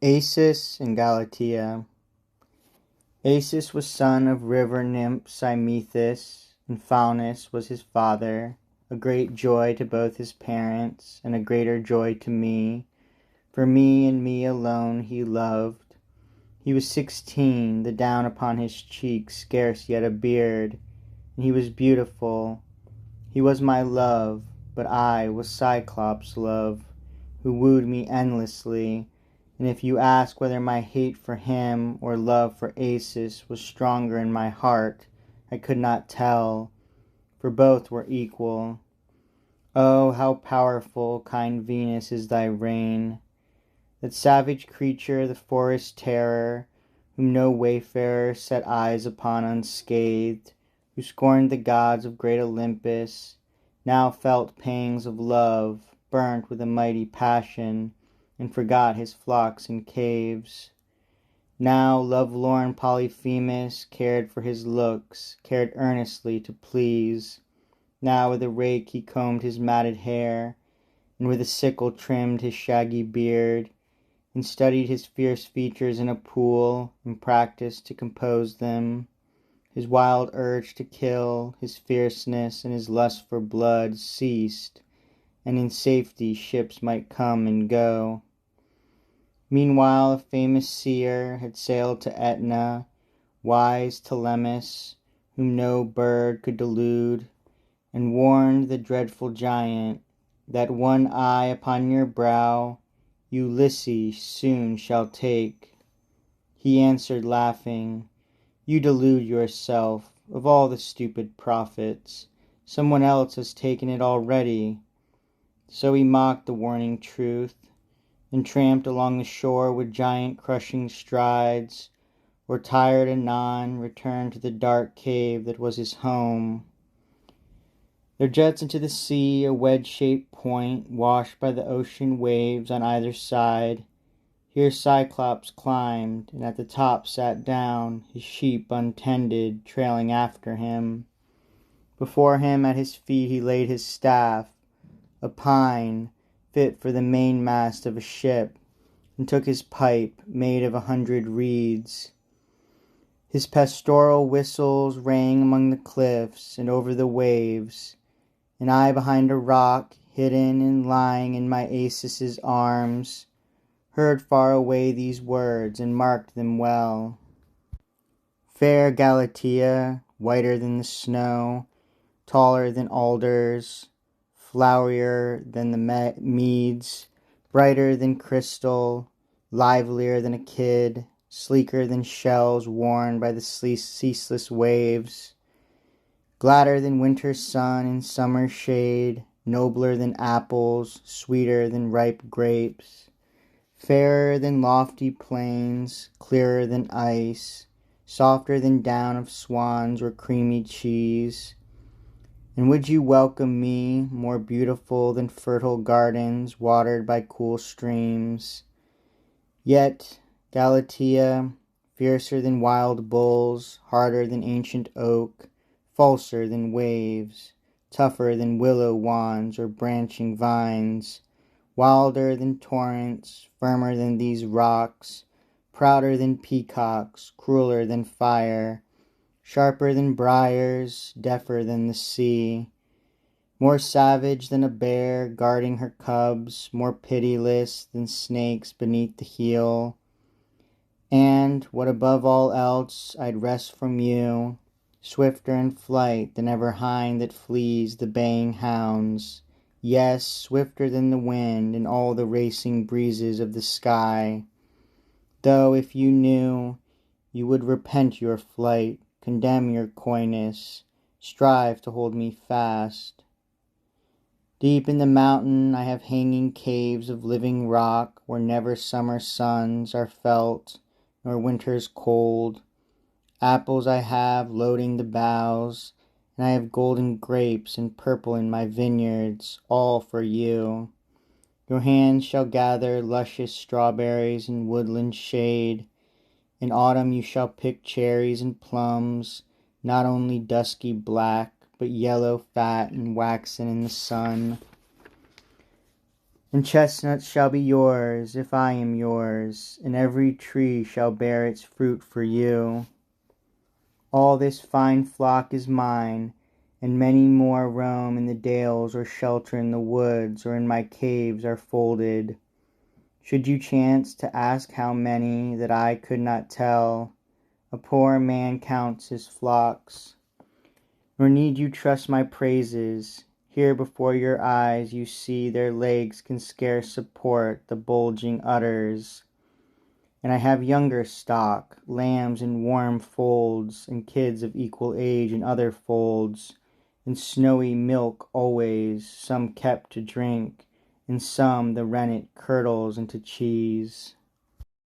Acis and Galatea. Acis was son of river nymph Simethus, and Faunus was his father, a great joy to both his parents, and a greater joy to me, for me and me alone he loved. He was 16, the down upon his cheeks scarce yet a beard, and he was beautiful. He was my love, but I was Cyclops' love, who wooed me endlessly. And if you ask whether my hate for him or love for Acis was stronger in my heart, I could not tell, for both were equal. Oh, how powerful, kind Venus, is thy reign! That savage creature, the forest terror, whom no wayfarer set eyes upon unscathed, who scorned the gods of great Olympus, now felt pangs of love, burnt with a mighty passion, and forgot his flocks and caves. Now love-lorn Polyphemus cared for his looks, cared earnestly to please. Now with a rake he combed his matted hair, and with a sickle trimmed his shaggy beard, and studied his fierce features in a pool, and practised to compose them. His wild urge to kill, his fierceness, and his lust for blood ceased, and in safety ships might come and go. Meanwhile a famous seer had sailed to Aetna, wise Telemus, whom no bird could delude, and warned the dreadful giant, that one eye upon your brow Ulysses soon shall take. He answered laughing, "You delude yourself. Of all the stupid prophets, someone else has taken it already." So he mocked the warning truth, and tramped along the shore with giant crushing strides, or tired anon returned to the dark cave that was his home. There juts into the sea a wedge-shaped point, washed by the ocean waves on either side. Here Cyclops climbed, and at the top sat down, his sheep untended, trailing after him. Before him at his feet he laid his staff, a pine, fit for the mainmast of a ship, and took his pipe, made of 100 reeds. His pastoral whistles rang among the cliffs and over the waves, and I behind a rock, hidden and lying in my Acis' arms, heard far away these words and marked them well. Fair Galatea, whiter than the snow, taller than alders, flowerier than the meads, brighter than crystal, livelier than a kid, sleeker than shells worn by the ceaseless waves, gladder than winter's sun and summer's shade, nobler than apples, sweeter than ripe grapes, fairer than lofty plains, clearer than ice, softer than down of swans or creamy cheese. And would you welcome me, more beautiful than fertile gardens watered by cool streams? Yet, Galatea, fiercer than wild bulls, harder than ancient oak, falser than waves, tougher than willow wands or branching vines, wilder than torrents, firmer than these rocks, prouder than peacocks, crueler than fire, sharper than briars, deafer than the sea, more savage than a bear guarding her cubs, more pitiless than snakes beneath the heel. And, what above all else I'd wrest from you, swifter in flight than ever hind that flees the baying hounds, yes, swifter than the wind and all the racing breezes of the sky. Though if you knew, you would repent your flight, condemn your coyness, strive to hold me fast. Deep in the mountain I have hanging caves of living rock, where never summer suns are felt, nor winter's cold. Apples I have loading the boughs, and I have golden grapes and purple in my vineyards, all for you. Your hands shall gather luscious strawberries in woodland shade. In autumn you shall pick cherries and plums, not only dusky black, but yellow, fat, and waxen in the sun. And chestnuts shall be yours, if I am yours, and every tree shall bear its fruit for you. All this fine flock is mine, and many more roam in the dales, or shelter in the woods, or in my caves are folded. Should you chance to ask how many, that I could not tell, a poor man counts his flocks. Nor need you trust my praises. Here before your eyes you see their legs can scarce support the bulging udders. And I have younger stock, lambs in warm folds, and kids of equal age in other folds, and snowy milk always, some kept to drink, and some the rennet curdles into cheese.